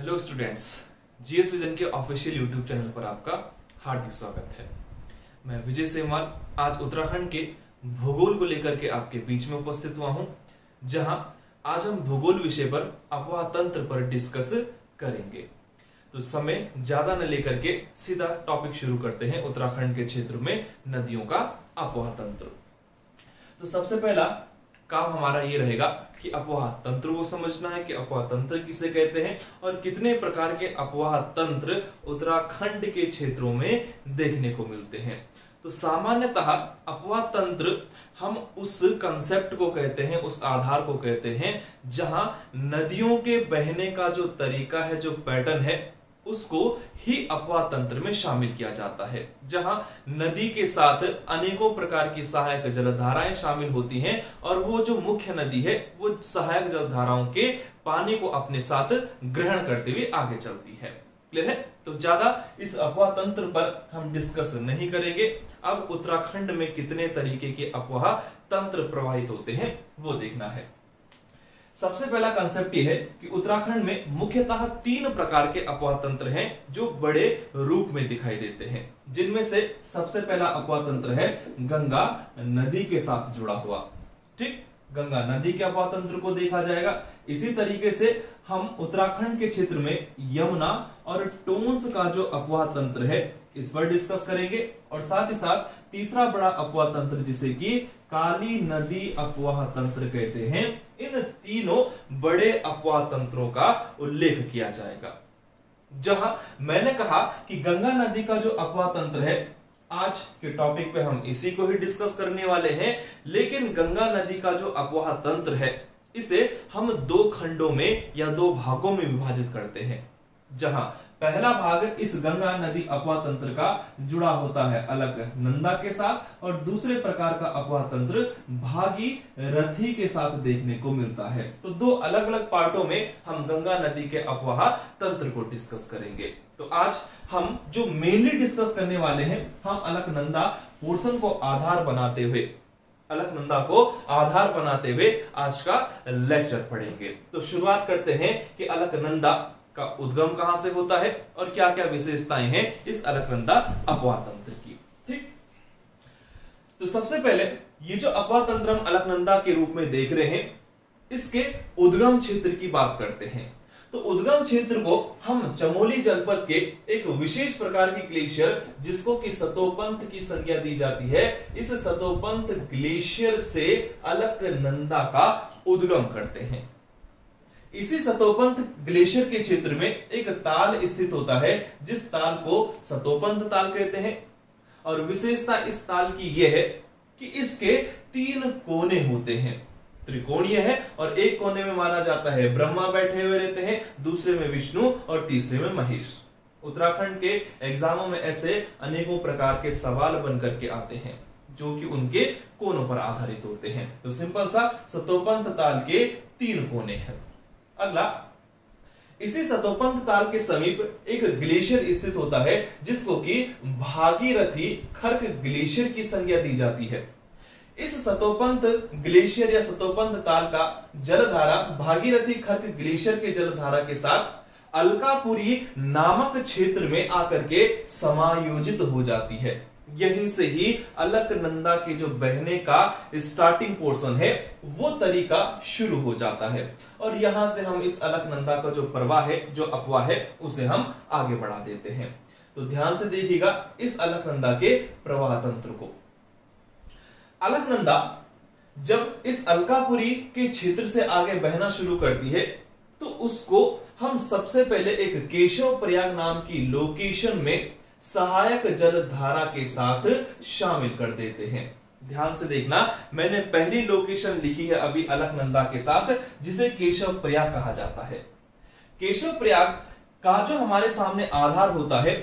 Hello students, GS vision के official YouTube channel पर आपका हार्दिक स्वागत है। मैं विजय सेमवाल आज उत्तराखंड के भूगोल को लेकर के आपके बीच में उपस्थित हुआ हूं, जहां आज हम भूगोल विषय पर अफवाह तंत्र पर डिस्कस करेंगे। तो समय ज्यादा न लेकर के सीधा टॉपिक शुरू करते हैं। उत्तराखंड के क्षेत्र में नदियों का अफवाह तंत्र। तो सबसे पहला काम हमारा ये रहेगा कि अफवाह तंत्र को समझना है कि अफवाह तंत्र किसे कहते हैं और कितने प्रकार के अफवाह तंत्र उत्तराखंड के क्षेत्रों में देखने को मिलते हैं। तो सामान्यतः अफवाह तंत्र हम उस कंसेप्ट को कहते हैं, उस आधार को कहते हैं जहां नदियों के बहने का जो तरीका है, जो पैटर्न है, उसको ही अफवाह तंत्र में शामिल किया जाता है। जहां नदी के साथ अनेकों प्रकार की सहायक जलधाराएं शामिल होती हैं और वो जो मुख्य नदी है वो सहायक जलधाराओं के पानी को अपने साथ ग्रहण करते हुए आगे चलती है। क्लियर है? तो ज्यादा इस अफवाह तंत्र पर हम डिस्कस नहीं करेंगे। अब उत्तराखंड में कितने तरीके के अफवाह तंत्र प्रवाहित होते हैं वो देखना है। सबसे पहला कंसेप्ट ये है कि उत्तराखंड में मुख्यतः 3 प्रकार के अफवाह तंत्र हैं जो बड़े रूप में दिखाई देते हैं, जिनमें से सबसे पहला अफवाह तंत्र है गंगा नदी के साथ जुड़ा हुआ। ठीक, गंगा नदी के अफवाह तंत्र को देखा जाएगा। इसी तरीके से हम उत्तराखंड के क्षेत्र में यमुना और टोंस का जो अफवाह तंत्र है इस पर डिस्कस करेंगे। और साथ ही साथ तीसरा बड़ा अफवाह तंत्र जिसे कि काली नदी अफवाह तंत्र कहते हैं, इन तीनों बड़े अफवाह तंत्रों का उल्लेख किया जाएगा। जहां मैंने कहा कि गंगा नदी का जो अफवाह तंत्र है, आज के टॉपिक पे हम इसी को ही डिस्कस करने वाले हैं। लेकिन गंगा नदी का जो अफवाह तंत्र है इसे हम 2 खंडों में या 2 भागों में विभाजित करते हैं। जहां पहला भाग इस गंगा नदी अफवाह तंत्र का जुड़ा होता है अलकनंदा के साथ, और दूसरे प्रकार का अफवाह तंत्र भागीरथी के साथ देखने को मिलता है। तो 2 अलग अलग पार्टों में हम गंगा नदी के अफवाह तंत्र को डिस्कस करेंगे। तो आज हम जो मेनली डिस्कस करने वाले हैं, हम अलकनंदा पोर्शन को आधार बनाते हुए, अलकनंदा को आधार बनाते हुए आज का लेक्चर पढ़ेंगे। तो शुरुआत करते हैं कि अलकनंदा का उद्गम कहां से होता है और क्या क्या विशेषताएं हैं इस अलकनंदा अफवाह तंत्र की। ठीक, तो सबसे पहले ये जो अफवाह तंत्र हम अलकनंदा के रूप में देख रहे हैं, इसके उद्गम क्षेत्र की बात करते हैं। तो उद्गम क्षेत्र को हम चमोली जनपद के एक विशेष प्रकार की ग्लेशियर, जिसको कि सतोपंथ की संज्ञा दी जाती है, इस सतोपंथ ग्लेशियर से अलकनंदा का उद्गम करते हैं। इसी सतोपंथ ग्लेशियर के क्षेत्र में एक ताल स्थित होता है, जिस ताल को सतोपंथ ताल कहते हैं। और विशेषता इस ताल की यह है कि इसके 3 कोने होते हैं, त्रिकोणीय है, और एक कोने में माना जाता है ब्रह्मा बैठे हुए रहते हैं, दूसरे में विष्णु और तीसरे में महेश। उत्तराखंड के एग्जामों में ऐसे अनेकों प्रकार के सवाल बन करके आते हैं जो कि उनके कोनों पर आधारित होते हैं। तो सिंपल सा सतोपंथ ताल के 3 कोने हैं। अगला, इसी सतोपंथ ताल के समीप एक ग्लेशियर स्थित होता है, जिसको कि भागीरथी खर्क ग्लेशियर की संज्ञा दी जाती है। इस सतोपंथ ग्लेशियर या सतोपंथ ताल का जलधारा भागीरथी खर्क ग्लेशियर के जलधारा के साथ अलकापुरी नामक क्षेत्र में आकर के समायोजित हो जाती है। यहीं से ही अलकनंदा के जो बहने का स्टार्टिंग पोर्शन है वो तरीका शुरू हो जाता है, और यहां से हम इस अलकनंदा का जो प्रवाह है, जो अफवाह है, उसे हम आगे बढ़ा देते हैं। तो ध्यान से देखिएगा इस अलकनंदा के प्रवाह तंत्र को। अलकनंदा जब इस अलकापुरी के क्षेत्र से आगे बहना शुरू करती है तो उसको हम सबसे पहले एक केशव प्रयाग नाम की लोकेशन में सहायक जलधारा के साथ शामिल कर देते हैं। ध्यान से देखना, मैंने पहली लोकेशन लिखी है अभी अलकनंदा के साथ, जिसे केशव प्रयाग कहा जाता है। केशव प्रयाग का जो हमारे सामने आधार होता है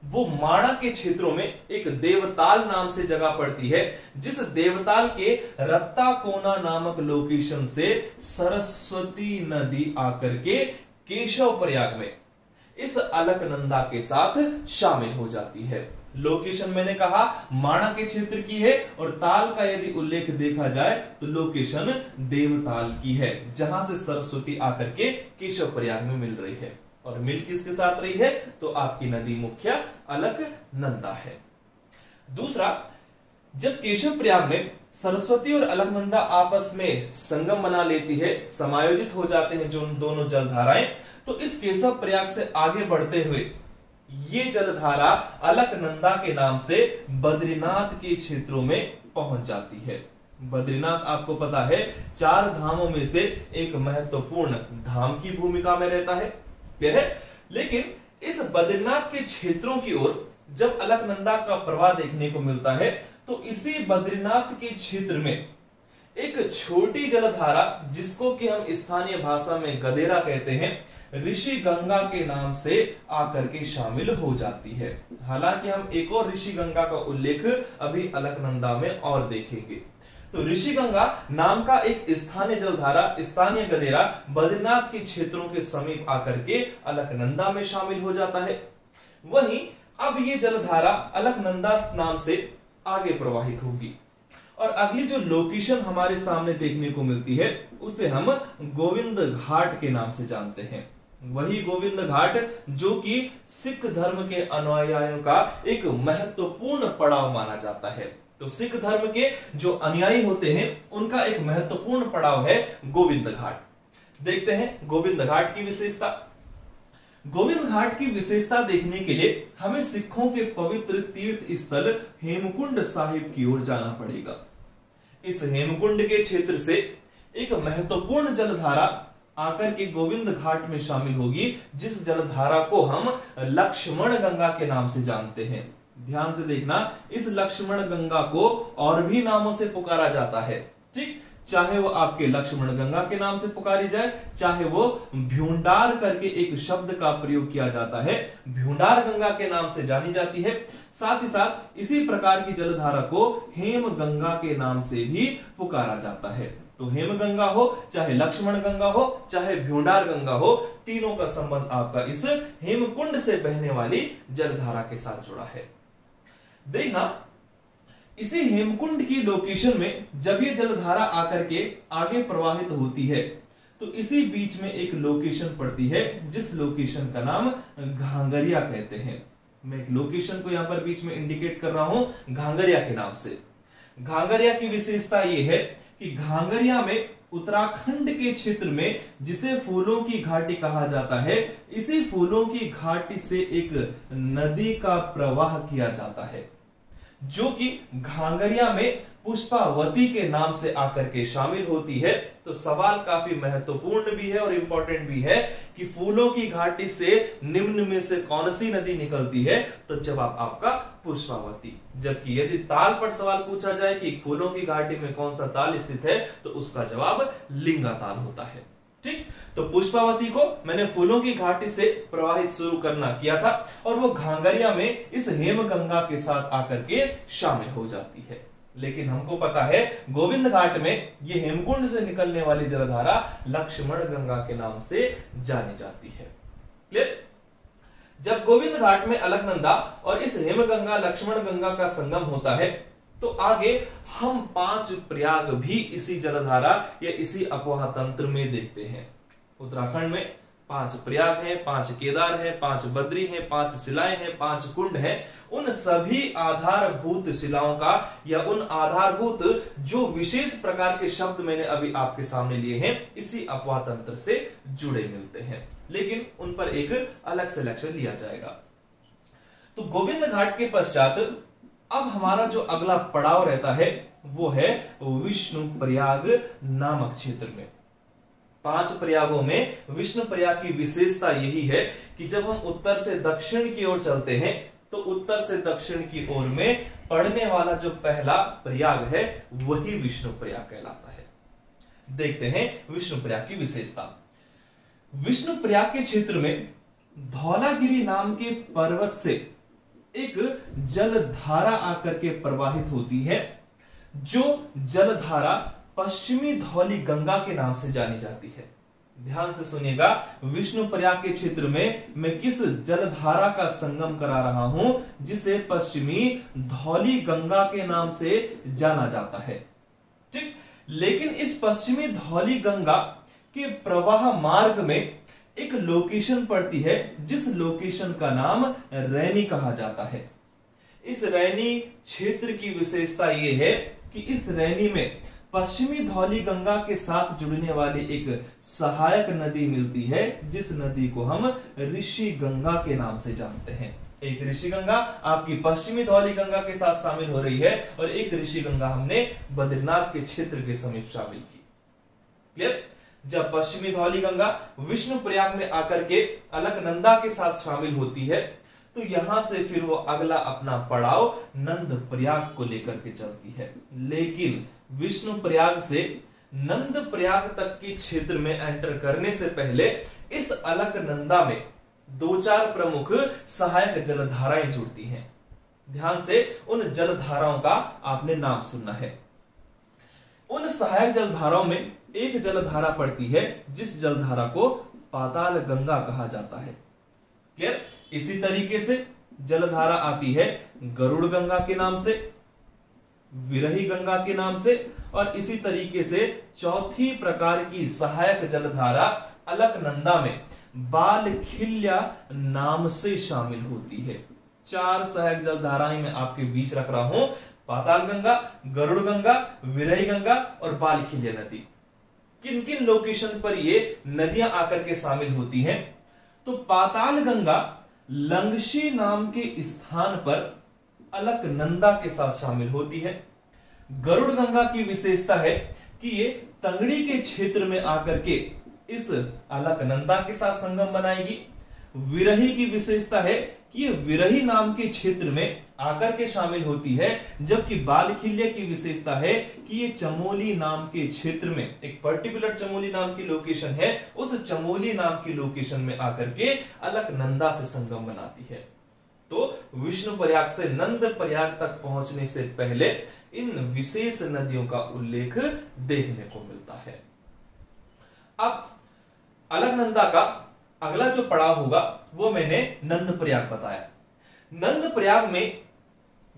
वो माणा के क्षेत्रों में एक देवताल नाम से जगह पड़ती है, जिस देवताल के रत्ताकोना नामक लोकेशन से सरस्वती नदी आकर के केशव प्रयाग में इस अलकनंदा के साथ शामिल हो जाती है। लोकेशन मैंने कहा माणा के क्षेत्र की है, और ताल का यदि उल्लेख देखा जाए तो लोकेशन देवताल की है, जहां से सरस्वती आकर के केशव प्रयाग में मिल रही है। और मिल किसके साथ रही है? तो आपकी नदी मुख्य अलकनंदा है। दूसरा, जब केशव प्रयाग में सरस्वती और अलकनंदा आपस में संगम बना लेती है, समायोजित हो जाते हैं जो दोनों जलधाराएं, तो इस केशव प्रयाग से आगे बढ़ते हुए ये जलधारा अलकनंदा के नाम से बद्रीनाथ के क्षेत्रों में पहुंच जाती है। बद्रीनाथ आपको पता है 4 धामों में से एक महत्वपूर्ण धाम की भूमिका में रहता है, क्लियर है? लेकिन इस बद्रीनाथ के क्षेत्रों की ओर जब अलकनंदा का प्रवाह देखने को मिलता है, तो इसी बद्रीनाथ के क्षेत्र में एक छोटी जलधारा, जिसको कि हम स्थानीय भाषा में गदेरा कहते हैं, ऋषि गंगा के नाम से आकर के शामिल हो जाती है। हालांकि हम एक और ऋषि गंगा का उल्लेख अभी अलकनंदा में और देखेंगे। तो ऋषि गंगा नाम का एक स्थानीय जलधारा, स्थानीय गदेरा बद्रीनाथ के क्षेत्रों के समीप आकर के अलकनंदा में शामिल हो जाता है। वहीं अब ये जलधारा अलकनंदा नाम से आगे प्रवाहित होगी और अगली जो लोकेशन हमारे सामने देखने को मिलती है उसे हम गोविंद घाट के नाम से जानते हैं। वही गोविंद घाट जो कि सिख धर्म के अनुयायियों का एक महत्वपूर्ण पड़ाव माना जाता है। तो सिख धर्म के जो अनुयायी होते हैं उनका एक महत्वपूर्ण पड़ाव है गोविंद घाट। देखते हैं गोविंद घाट की विशेषता। गोविंद घाट की विशेषता देखने के लिए हमें सिखों के पवित्र तीर्थ स्थल हेमकुंड साहिब की ओर जाना पड़ेगा। इस हेमकुंड के क्षेत्र से एक महत्वपूर्ण जलधारा आकर के गोविंद घाट में शामिल होगी, जिस जलधारा को हम लक्ष्मण गंगा के नाम से जानते हैं। ध्यान से देखना, इस लक्ष्मण गंगा को और भी नामों से पुकारा जाता है, ठीक? चाहे वो आपके लक्ष्मण गंगा के नाम से पुकारी जाए, चाहे वो भ्यूंडार करके एक शब्द का प्रयोग किया जाता है, भ्यूंडार गंगा के नाम से जानी जाती है। साथ ही साथ इसी प्रकार की जलधारा को हेम गंगा के नाम से भी पुकारा जाता है। तो हेम गंगा हो, चाहे लक्ष्मण गंगा हो, चाहे भ्यूंडार गंगा हो, तीनों का संबंध आपका इस हेमकुंड से बहने वाली जलधारा के साथ जुड़ा है। देखना, इसी हेमकुंड की लोकेशन में जब ये जलधारा आकर के आगे प्रवाहित होती है, तो इसी बीच में एक लोकेशन पड़ती है, जिस लोकेशन का नाम घांगरिया कहते हैं। मैं एक लोकेशन को यहां पर बीच में इंडिकेट कर रहा हूं घांगरिया के नाम से। घांगरिया की विशेषता यह है कि घांगरिया में उत्तराखंड के क्षेत्र में जिसे फूलों की घाटी कहा जाता है, इसी फूलों की घाटी से एक नदी का प्रवाह किया जाता है, जो कि घांगरिया में पुष्पावती के नाम से आकर के शामिल होती है। तो सवाल काफी महत्वपूर्ण भी है और इंपॉर्टेंट भी है कि फूलों की घाटी से निम्न में से कौन सी नदी निकलती है? तो जवाब आपका पुष्पावती। जबकि यदि ताल पर सवाल पूछा जाए कि फूलों की घाटी में कौन सा ताल स्थित है, तो उसका जवाब लिंगा ताल होता है, ठीक? तो पुष्पावती को मैंने फूलों की घाटी से प्रवाहित शुरू करना किया था और वो घांगरिया में इस हेमगंगा के साथ आकर के शामिल हो जाती है। लेकिन हमको पता है गोविंद घाट में ये हेमकुंड से निकलने वाली जलधारा लक्ष्मण गंगा के नाम से जानी जाती है। क्लियर? जब गोविंद घाट में अलकनंदा और इस हेमगंगा लक्ष्मण गंगा का संगम होता है, तो आगे हम 5 प्रयाग भी इसी जलधारा या इसी अपोहा तंत्र में देखते हैं। उत्तराखंड में 5 प्रयाग हैं, 5 केदार हैं, 5 बद्री हैं, 5 शिलाएं हैं, 5 कुंड हैं। उन सभी आधारभूत शिलाओं का या उन आधारभूत जो विशेष प्रकार के शब्द मैंने अभी आपके सामने लिए हैं, इसी अपोहा तंत्र से जुड़े मिलते हैं, लेकिन उन पर एक अलग से लेक्चर लिया जाएगा। तो गोविंद घाट के पश्चात अब हमारा जो अगला पड़ाव रहता है वो है विष्णु प्रयाग नामक क्षेत्र में। 5 प्रयागों में विष्णु प्रयाग की विशेषता यही है कि जब हम उत्तर से दक्षिण की ओर चलते हैं, तो उत्तर से दक्षिण की ओर में पड़ने वाला जो पहला प्रयाग है वही विष्णु प्रयाग कहलाता है। देखते हैं विष्णु प्रयाग की विशेषता। विष्णु प्रयाग के क्षेत्र में धौलागिरी नाम के पर्वत से एक जलधारा आकर के प्रवाहित होती है, जो जलधारा पश्चिमी धौली गंगा के नाम से जानी जाती है। ध्यान से सुनिएगा, विष्णु प्रयाग के क्षेत्र में मैं किस जलधारा का संगम करा रहा हूं, जिसे पश्चिमी धौली गंगा के नाम से जाना जाता है, ठीक? लेकिन इस पश्चिमी धौली गंगा के प्रवाह मार्ग में एक लोकेशन पड़ती है जिस लोकेशन का नाम रैनी कहा जाता है। इस रैनी क्षेत्र की विशेषता यह है कि इस रैनी में पश्चिमी धौली गंगा के साथ जुड़ने वाली एक सहायक नदी मिलती है, जिस नदी को हम ऋषि गंगा के नाम से जानते हैं। एक ऋषि गंगा आपकी पश्चिमी धौली गंगा के साथ शामिल हो रही है और एक ऋषि गंगा हमने बद्रीनाथ के क्षेत्र के समीप शामिल की। क्लियर? जब पश्चिमी धौली गंगा विष्णु प्रयाग में आकर के अलकनंदा के साथ शामिल होती है तो यहां से फिर वो अगला अपना पड़ाव नंद प्रयाग को लेकर के चलती है। लेकिन विष्णु प्रयाग से नंद प्रयाग तक के क्षेत्र में एंटर करने से पहले इस अलकनंदा में 2-4 प्रमुख सहायक जलधाराएं जुड़ती हैं। ध्यान से उन जलधाराओं का आपने नाम सुनना है। उन सहायक जलधाराओं में एक जलधारा पड़ती है जिस जलधारा को पाताल गंगा कहा जाता है। क्लियर? इसी तरीके से जलधारा आती है गरुड़ गंगा के नाम से, विरही गंगा के नाम से, और इसी तरीके से चौथी प्रकार की सहायक जलधारा अलकनंदा में बालखिल्या नाम से शामिल होती है। 4 सहायक जलधाराएं मैं आपके बीच रख रहा हूं, पाताल गंगा, गरुड़ गंगा, विरही गंगा और बालखिल्या नदी। किन किन लोकेशन पर ये नदियां आकर के शामिल होती हैं? तो पाताल गंगा लंगशी नाम के स्थान पर अलकनंदा के साथ शामिल होती है। गरुड़ गंगा की विशेषता है कि ये तंगड़ी के क्षेत्र में आकर के इस अलकनंदा के साथ संगम बनाएगी। विरही की विशेषता है कि ये विरही नाम के क्षेत्र में आकर के शामिल होती है, जबकि बालखिल्या की विशेषता है कि ये चमोली नाम के क्षेत्र में, एक पर्टिकुलर चमोली नाम की लोकेशन है, उस चमोली नाम की लोकेशन में आकर के अलकनंदा से संगम बनाती है। तो विष्णु प्रयाग से नंद प्रयाग तक पहुंचने से पहले इन विशेष नदियों का उल्लेख देखने को मिलता है। अब अलकनंदा का अगला जो पड़ाव होगा वो मैंने नंद प्रयाग बताया। नंद प्रयाग में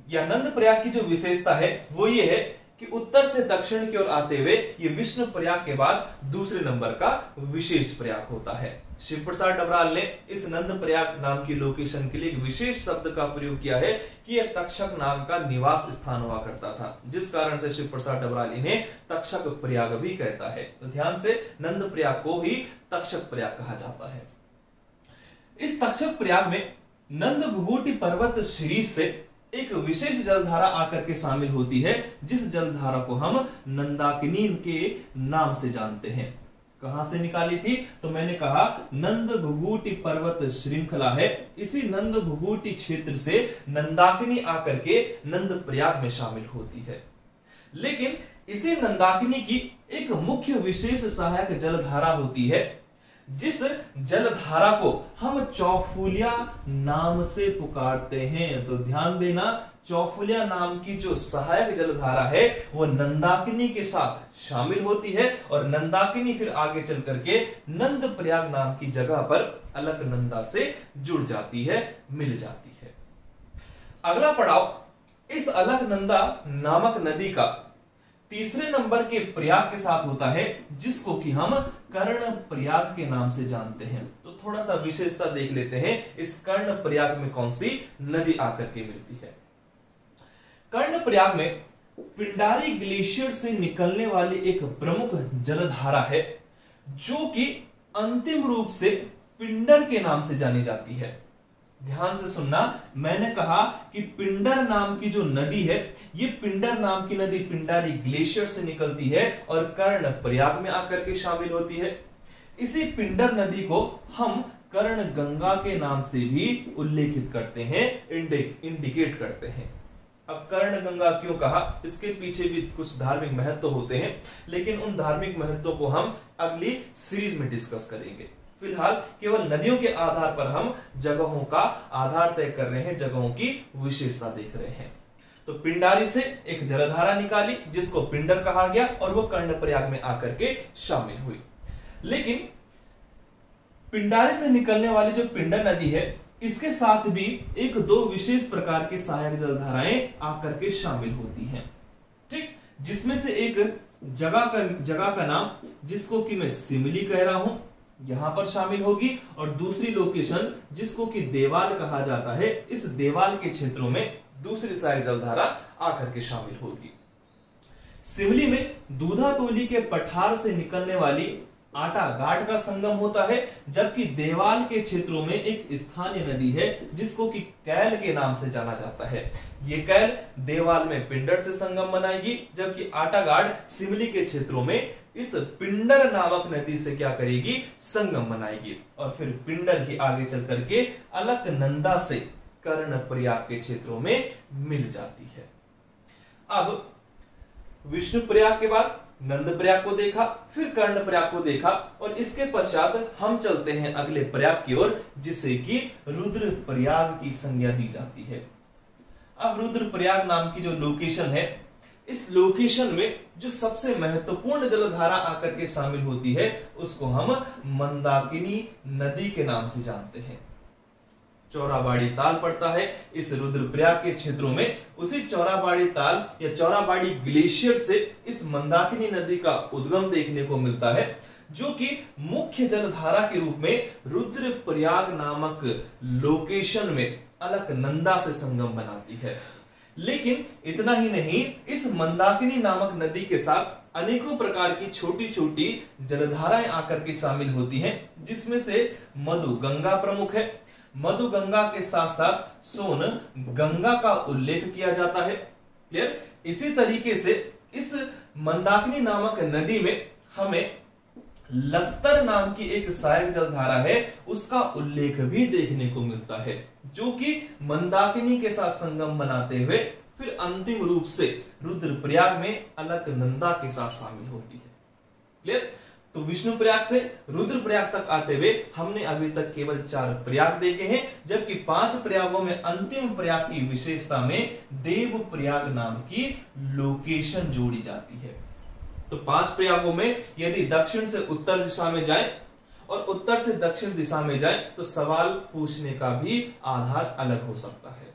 या नंद प्रयाग की जो विशेषता है वो ये है कि उत्तर से दक्षिण की ओर आते हुए ये विष्णु प्रयाग के बाद दूसरे नंबर का विशेष प्रयाग होता है। शिव प्रसाद डबराल ने इस नंद प्रयाग नाम की लोकेशन के लिए एक विशेष शब्द का प्रयोग किया है कि यह तक्षक नाग का निवास स्थान हुआ करता था, जिस कारण से शिव प्रसाद डबराल इन्हें तक्षक प्रयाग भी कहता है। तो ध्यान से नंद प्रयाग को ही तक्षक प्रयाग कहा जाता है। इस तक्षक प्रयाग में नंद घुघुटी पर्वत श्री से एक विशेष जलधारा आकर के शामिल होती है, जिस जलधारा को हम नंदाकिनी के नाम से जानते हैं। कहां से निकाली थी? तो मैंने कहा नंद घुघुटी पर्वत श्रृंखला है। इसी नंद घुघुटी क्षेत्र से नंदाकिनी आकर के नंद प्रयाग में शामिल होती है। लेकिन इसी नंदाकिनी की एक मुख्य विशेष सहायक जलधारा होती है, जिस जलधारा को हम चौफुलिया नाम से पुकारते हैं। तो ध्यान देना, चौफुलिया नाम की जो सहायक जलधारा है वो नंदाकिनी के साथ शामिल होती है और नंदाकिनी फिर आगे चल करके नंद प्रयाग नाम की जगह पर अलकनंदा से जुड़ जाती है, मिल जाती है। अगला पड़ाव इस अलकनंदा नामक नदी का तीसरे नंबर के प्रयाग के साथ होता है, जिसको कि हम कर्ण प्रयाग के नाम से जानते हैं। तो थोड़ा सा विशेषता देख लेते हैं, इस कर्ण प्रयाग में कौन सी नदी आकर के मिलती है। कर्ण प्रयाग में पिंडारी ग्लेशियर से निकलने वाली एक प्रमुख जलधारा है, जो कि अंतिम रूप से पिंडर के नाम से जानी जाती है। ध्यान से सुनना, मैंने कहा कि पिंडर नाम की जो नदी है, ये पिंडर नाम की नदी पिंडारी ग्लेशियर से निकलती है और कर्ण प्रयाग में आकर के शामिल होती है। इसी पिंडर नदी को हम कर्ण गंगा के नाम से भी उल्लेखित करते हैं, इंडिकेट करते हैं। अब कर्ण गंगा क्यों कहा, इसके पीछे भी कुछ धार्मिक महत्व होते हैं, लेकिन उन धार्मिक महत्वों को हम अगली सीरीज में डिस्कस करेंगे। फिलहाल केवल नदियों के आधार पर हम जगहों का आधार तय कर रहे हैं, जगहों की विशेषता देख रहे हैं। तो पिंडारी से एक जलधारा निकाली जिसको पिंडर कहा गया और वो कर्ण प्रयाग में आकर के शामिल हुई। लेकिन पिंडारी से निकलने वाली जो पिंडर नदी है, इसके साथ भी एक दो विशेष प्रकार की सहायक जलधाराएं आकर के शामिल होती हैं, ठीक, जिसमें से एक जगह का नाम जिसको कि मैं सिमली कह रहा हूं, यहां पर शामिल होगी, और दूसरी लोकेशन जिसको कि देवाल कहा जाता है, इस देवाल के क्षेत्रों में दूसरी सारी जलधारा आकर के शामिल होगी। सिमली में दूधातोली के पठार से निकलने वाली आटा घाट का संगम होता है, जबकि देवाल के क्षेत्रों में एक स्थानीय नदी है जिसको कि कैल के नाम से जाना जाता है। ये कैल देवाल में पिंडर से संगम बनाएगी, जबकि आटा घाट सिमली के क्षेत्रों में इस पिंडर नामक नदी से क्या करेगी, संगम बनाएगी, और फिर पिंडर ही आगे चल करके अलकनंदा से कर्णप्रयाग के क्षेत्रों में मिल जाती है। अब विष्णुप्रयाग के बाद नंदप्रयाग को देखा, फिर कर्णप्रयाग को देखा, और इसके पश्चात हम चलते हैं अगले प्रयाग की ओर, जिसे कि रुद्रप्रयाग की संज्ञा दी जाती है। अब रुद्रप्रयाग नाम की जो लोकेशन है, इस लोकेशन में जो सबसे महत्वपूर्ण जलधारा आकर के शामिल होती है, उसको हम मंदाकिनी नदी के नाम से जानते हैं। चौराबाड़ी ताल पड़ता है इस रुद्रप्रयाग के क्षेत्रों में। उसी चौराबाड़ी ताल या चौराबाड़ी ग्लेशियर से इस मंदाकिनी नदी का उद्गम देखने को मिलता है, जो कि मुख्य जलधारा के रूप में रुद्रप्रयाग नामक लोकेशन में अलकनंदा से संगम बनाती है। लेकिन इतना ही नहीं, इस मंदाकिनी नामक नदी के साथ अनेकों प्रकार की छोटी छोटी जलधाराएं आकर के शामिल होती हैं, जिसमें से मधु गंगा प्रमुख है। मधु गंगा के साथ साथ सोन गंगा का उल्लेख किया जाता है। क्लियर? इसी तरीके से इस मंदाकिनी नामक नदी में हमें लस्तर नाम की एक सहायक जलधारा है, उसका उल्लेख भी देखने को मिलता है, जो कि मंदाकिनी के साथ संगम बनाते हुए फिर अंतिम रूप से रुद्रप्रयाग में अलकनंदा के साथ शामिल होती है। क्लियर? तो विष्णुप्रयाग से रुद्रप्रयाग तक आते हुए हमने अभी तक केवल 4 प्रयाग देखे हैं, जबकि 5 प्रयागों में अंतिम प्रयाग की विशेषता में देवप्रयाग नाम की लोकेशन जोड़ी जाती है। तो 5 प्रयागों में यदि दक्षिण से उत्तर दिशा में जाएं और उत्तर से दक्षिण दिशा में जाएं, तो सवाल पूछने का भी आधार अलग हो सकता है।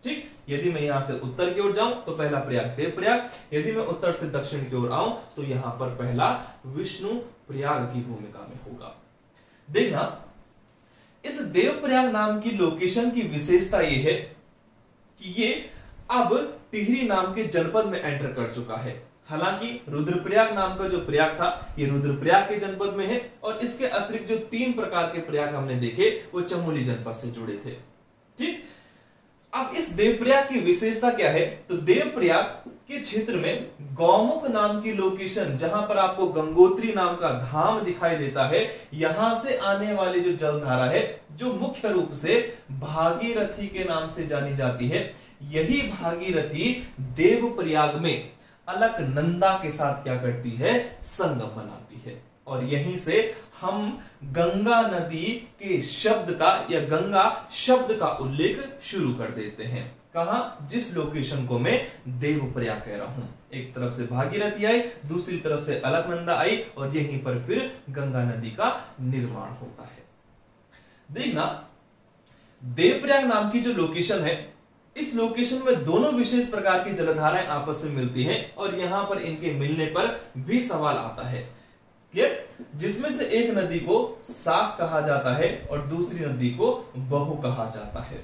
ठीक, यदि मैं यहां से उत्तर की ओर जाऊं तो पहला प्रयाग देवप्रयाग, यदि मैं उत्तर से दक्षिण की ओर आऊं तो यहां पर पहला विष्णु प्रयाग की भूमिका में होगा। देखना, इस देवप्रयाग नाम की लोकेशन की विशेषता यह है कि ये अब टिहरी नाम के जनपद में एंटर कर चुका है। हालांकि रुद्रप्रयाग नाम का जो प्रयाग था, ये रुद्रप्रयाग के जनपद में है, और इसके अतिरिक्त जो 3 प्रकार के प्रयाग हमने देखे वो चमोली जनपद से जुड़े थे। ठीक, अब इस देवप्रयाग की विशेषता क्या है? तो देवप्रयाग के क्षेत्र में गौमुख नाम की लोकेशन, जहां पर आपको गंगोत्री नाम का धाम दिखाई देता है, यहां से आने वाली जो जलधारा है, जो मुख्य रूप से भागीरथी के नाम से जानी जाती है, यही भागीरथी देवप्रयाग में अलकनंदा के साथ क्या करती है? संगम बनाती है, और यहीं से हम गंगा नदी के शब्द का या गंगा शब्द का उल्लेख शुरू कर देते हैं। कहां? जिस लोकेशन को मैं देवप्रयाग कह रहा हूं। एक तरफ से भागीरथी आई, दूसरी तरफ से अलकनंदा आई, और यहीं पर फिर गंगा नदी का निर्माण होता है। देखना, देवप्रयाग नाम की जो लोकेशन है, इस लोकेशन में दोनों विशेष प्रकार की जलधाराएं आपस में मिलती हैं, और यहां पर इनके मिलने पर भी सवाल आता है। क्लियर? जिसमें से एक नदी को सास कहा जाता है और दूसरी नदी को बहु कहा जाता है।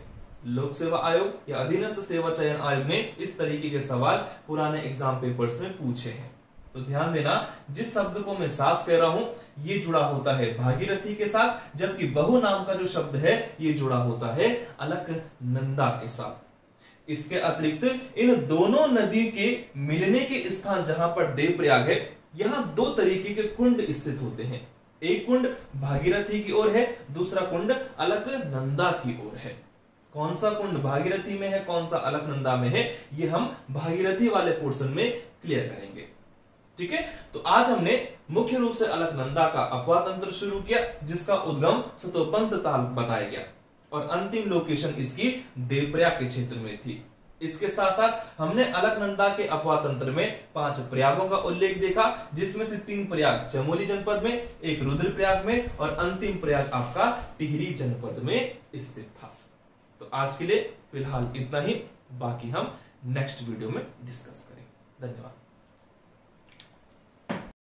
लोक सेवा आयोग या अधीनस्थ सेवा चयन आयोग ने इस तरीके के सवाल पुराने एग्जाम पेपर्स में पूछे हैं। तो ध्यान देना, जिस शब्द को मैं सास कह रहा हूं, ये जुड़ा होता है भागीरथी के साथ, जबकि बहु नाम का जो शब्द है, ये जुड़ा होता है अलकनंदा के साथ। इसके अतिरिक्त इन दोनों नदी के मिलने के स्थान जहां पर देवप्रयाग है, यहां 2 तरीके के कुंड स्थित होते हैं। एक कुंड भागीरथी की ओर है, दूसरा कुंड अलकनंदा की ओर है। कौन सा कुंड भागीरथी में है, कौन सा अलकनंदा में है, ये हम भागीरथी वाले पोर्शन में क्लियर करेंगे। ठीक है, तो आज हमने मुख्य रूप से अलकनंदा का अपवा तंत्र शुरू किया, जिसका उद्गम सतोपंत ताल बताया गया, और अंतिम लोकेशन इसकी देवप्रयाग के क्षेत्र में थी। इसके साथ साथ हमने अलकनंदा के अपवा तंत्र में 5 प्रयागों का उल्लेख देखा, जिसमें से 3 प्रयाग चमोली जनपद में, एक रुद्रप्रयाग में, और अंतिम प्रयाग आपका टिहरी जनपद में स्थित था। तो आज के लिए फिलहाल इतना ही, बाकी हम नेक्स्ट वीडियो में डिस्कस करेंगे। धन्यवाद।